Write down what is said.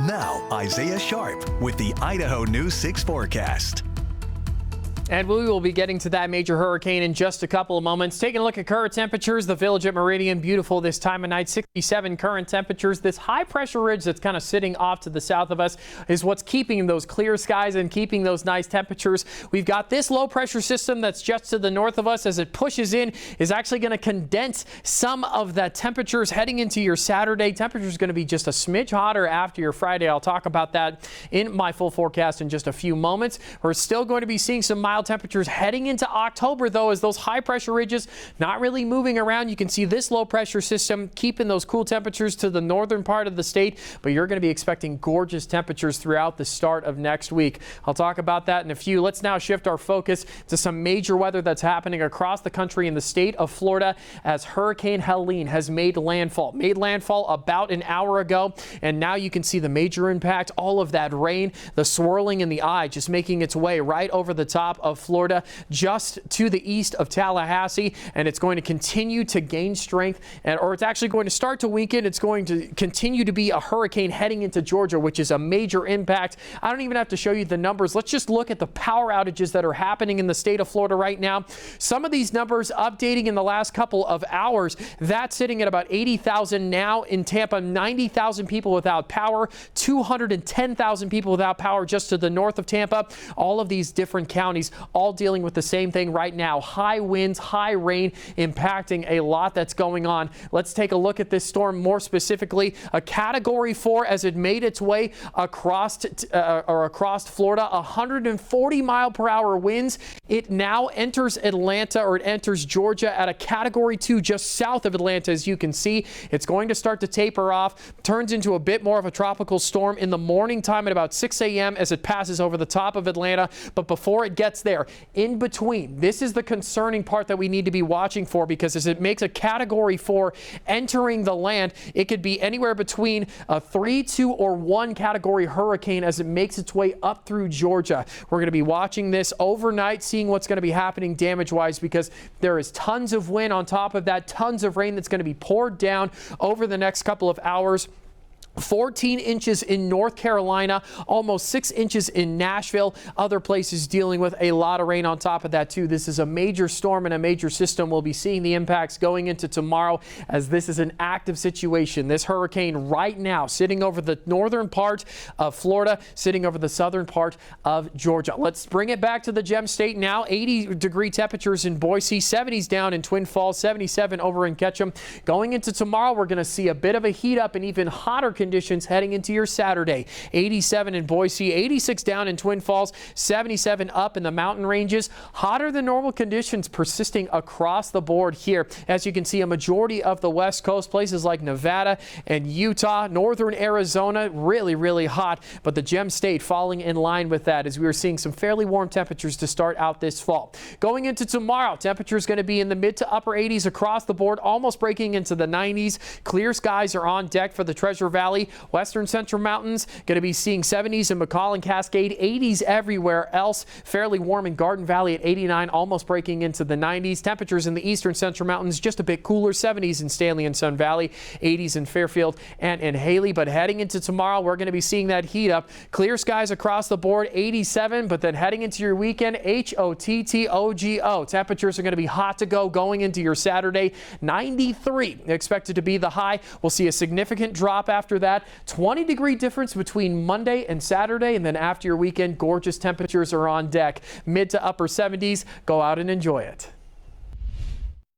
Now, Isaiah Sharp with the Idaho News 6 forecast. And we will be getting to that major hurricane in just a couple of moments. Taking a look at current temperatures, the Village at Meridian, beautiful this time of night, 67 current temperatures. This high pressure ridge that's kind of sitting off to the south of us is what's keeping those clear skies and keeping those nice temperatures. We've got this low pressure system that's just to the north of us as it pushes in is actually going to condense some of the temperatures heading into your Saturday. Temperatures going to be just a smidge hotter after your Friday. I'll talk about that in my full forecast in just a few moments. We're still going to be seeing some mild temperatures heading into October, though, as those high pressure ridges not really moving around. You can see this low pressure system keeping those cool temperatures to the northern part of the state, but you're going to be expecting gorgeous temperatures throughout the start of next week. I'll talk about that in a few. Let's now shift our focus to some major weather that's happening across the country in the state of Florida as Hurricane Helene has made landfall. Made landfall about an hour ago, and now you can see the major impact, all of that rain, the swirling in the eye just making its way right over the top of Florida, just to the east of Tallahassee, and it's going to continue to gain strength, or it's actually going to start to weaken. It's going to continue to be a hurricane heading into Georgia, which is a major impact. I don't even have to show you the numbers. Let's just look at the power outages that are happening in the state of Florida right now. Some of these numbers updating in the last couple of hours. That's sitting at about 80,000 now in Tampa, 90,000 people without power, 210,000 people without power just to the north of Tampa. All of these different counties all dealing with the same thing right now. High winds, high rain impacting a lot that's going on. Let's take a look at this storm more specifically. A Category 4 as it made its way across Florida, 140 mile per hour winds. It now enters Atlanta, or it enters Georgia at a Category 2 just south of Atlanta. As you can see, it's going to start to taper off, turns into a bit more of a tropical storm in the morning time at about 6 a.m. as it passes over the top of Atlanta. But before it gets there, in between, this is the concerning part that we need to be watching for, because as it makes a Category 4 entering the land, it could be anywhere between a 3, 2, or 1 category hurricane as it makes its way up through Georgia. We're going to be watching this overnight, seeing what's going to be happening damage-wise, because there is tons of wind on top of that, tons of rain that's going to be poured down over the next couple of hours. 14 inches in North Carolina, almost 6 inches in Nashville. Other places dealing with a lot of rain on top of that too. This is a major storm and a major system. We'll be seeing the impacts going into tomorrow, as this is an active situation. This hurricane right now sitting over the northern part of Florida, sitting over the southern part of Georgia. Let's bring it back to the Gem State now. 80-degree temperatures in Boise, 70s down in Twin Falls, 77 over in Ketchum. Going into tomorrow, we're going to see a bit of a heat up and even hotter conditions heading into your Saturday. 87 in Boise, 86 down in Twin Falls, 77 up in the mountain ranges. Hotter than normal conditions persisting across the board here. As you can see, a majority of the West Coast, places like Nevada and Utah, northern Arizona, really, really hot, but the Gem State falling in line with that, as we are seeing some fairly warm temperatures to start out this fall. Going into tomorrow, temperatures going to be in the mid to upper 80s across the board, almost breaking into the 90s. Clear skies are on deck for the Treasure Valley. Western Central Mountains going to be seeing 70s in McCall and Cascade, 80s everywhere else. Fairly warm in Garden Valley at 89, almost breaking into the 90s. Temperatures in the Eastern Central Mountains just a bit cooler, 70s in Stanley and Sun Valley, 80s in Fairfield and in Haley. But heading into tomorrow, we're going to be seeing that heat up. Clear skies across the board, 87, but then heading into your weekend, HOTTOGO. Temperatures are going to be hot to go going into your Saturday. 93 expected to be the high. We'll see a significant drop after that. 20-degree difference between Monday and Saturday, and then after your weekend, gorgeous temperatures are on deck. Mid to upper 70s. Go out and enjoy it.